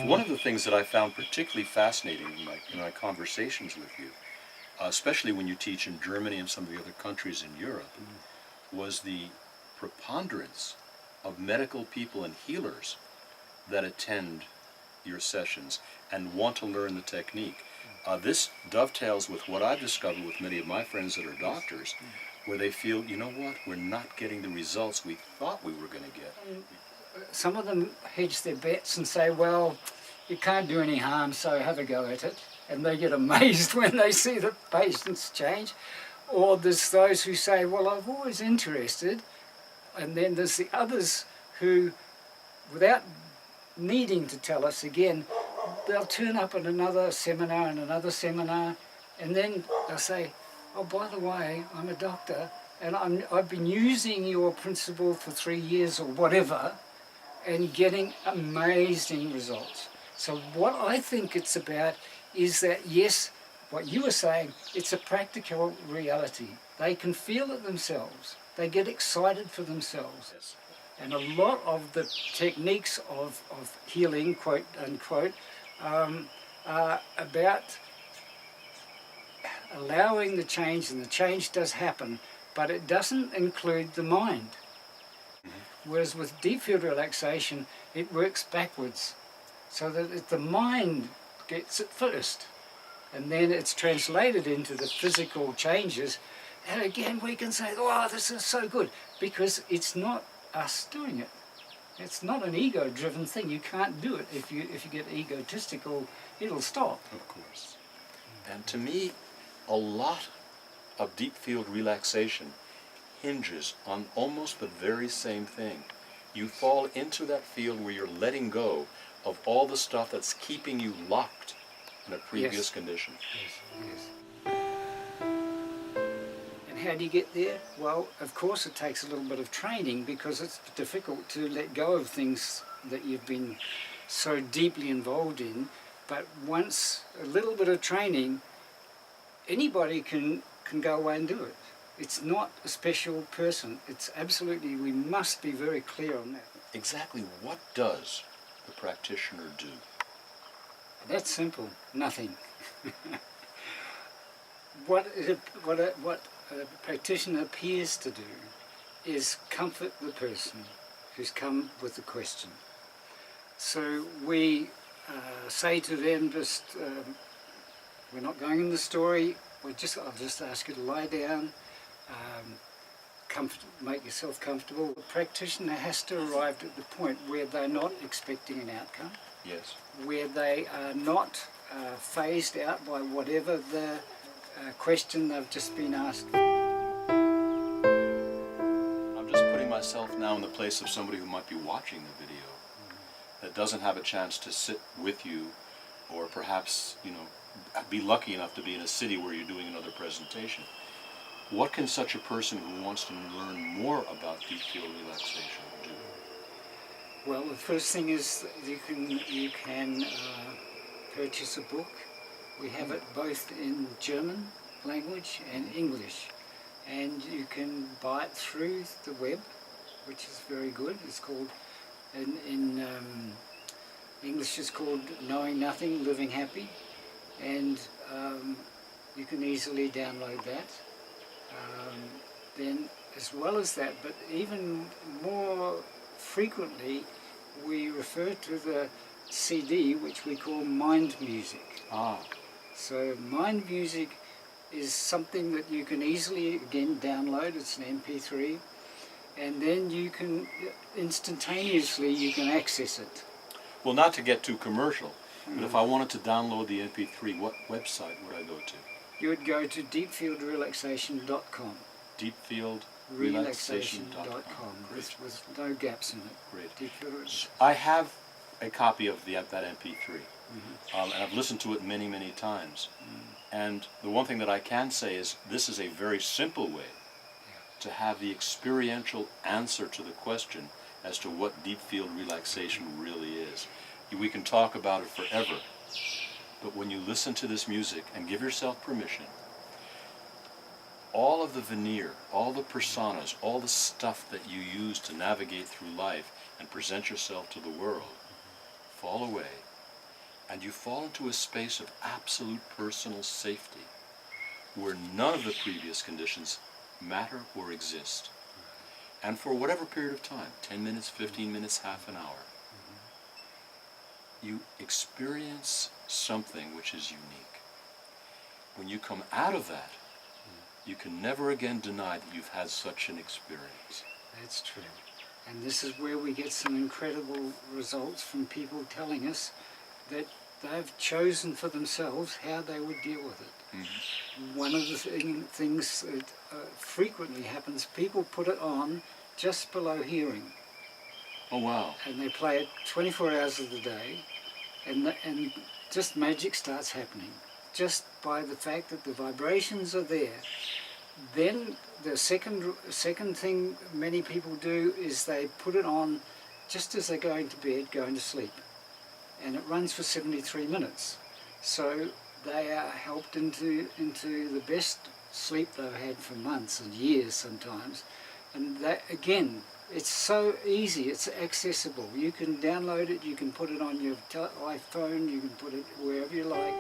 one of the things that I found particularly fascinating in my conversations with you, especially when you teach in Germany and some of the other countries in Europe, was the preponderance of medical people and healers that attend your sessions and want to learn the technique. This dovetails with what I've discovered with many of my friends that are doctors, where they feel, you know what, we're not getting the results we thought we were going to get. Some of them hedge their bets and say, well, you can't do any harm, so have a go at it. And they get amazed when they see the patients change. Or there's those who say, well, I've always interested. And then there's the others who, without needing to tell us again, they'll turn up at another seminar and another seminar, and then they'll say, oh, by the way, I'm a doctor, and I've been using your principle for 3 years or whatever, and getting amazing results. So what I think it's about is that, yes, what you were saying, it's a practical reality. They can feel it themselves. They get excited for themselves. Yes. And a lot of the techniques of healing, quote unquote, are about allowing the change, and the change does happen, but it doesn't include the mind. Whereas with deep field relaxation, it works backwards, so that the mind gets it first, and then it's translated into the physical changes, and again we can say, wow, this is so good, because it's not us doing it. It's not an ego-driven thing. You can't do it. If you get egotistical, it'll stop. Of course. And to me, a lot of deep field relaxation hinges on almost the very same thing. You fall into that field where you're letting go of all the stuff that's keeping you locked in a previous condition. Yes. And how do you get there? Well, of course it takes a little bit of training, because it's difficult to let go of things that you've been so deeply involved in. But once a little bit of training, anybody can go away and do it. It's not a special person. It's absolutely, we must be very clear on that. Exactly what does the practitioner do? That's simple. Nothing. What a practitioner appears to do is comfort the person who's come with the question. So we say to them, just we're not going in the story. I'll just ask you to lie down. Make yourself comfortable. The practitioner has to arrive at the point where they're not expecting an outcome. Yes. Where they are not phased out by whatever the question they've just been asked. I'm just putting myself now in the place of somebody who might be watching the video that doesn't have a chance to sit with you, or perhaps, be lucky enough to be in a city where you're doing another presentation. What can such a person who wants to learn more about deep field relaxation do? Well, the first thing is that you can purchase a book. We have it both in German language and English, and you can buy it through the web, which is very good. It's called, in English it's called Knowing Nothing, Living Happy, and you can easily download that. Then, as well as that, but even more frequently, we refer to the CD, which we call mind music. So mind music is something that you can easily, again, download. It's an MP3, and then you can instantaneously you can access it. Well, not to get too commercial, but if I wanted to download the MP3, what website would I go to? You would go to deepfieldrelaxation.com. Deepfieldrelaxation.com. With no gaps in it. Great. I have a copy of that MP3, and I've listened to it many, many times. And the one thing that I can say is this is a very simple way to have the experiential answer to the question as to what deep field relaxation really is. We can talk about it forever, but when you listen to this music and give yourself permission, all of the veneer, all the personas, all the stuff that you use to navigate through life and present yourself to the world fall away, and you fall into a space of absolute personal safety where none of the previous conditions matter or exist. And for whatever period of time, 10 minutes, 15 minutes, half an hour, you experience something which is unique. When you come out of that, you can never again deny that you've had such an experience. That's true. And this is where we get some incredible results from people telling us that they've chosen for themselves how they would deal with it. Mm-hmm. One of the things that frequently happens, people put it on just below hearing. Oh, wow. And they play it 24 hours of the day, and just magic starts happening. Just by the fact that the vibrations are there. Then the second thing many people do is they put it on just as they're going to bed, going to sleep. And it runs for 73 minutes. So they are helped into the best sleep they've had for months and years sometimes. And that, again, it's so easy, it's accessible. You can download it, you can put it on your iPhone, you can put it wherever you like.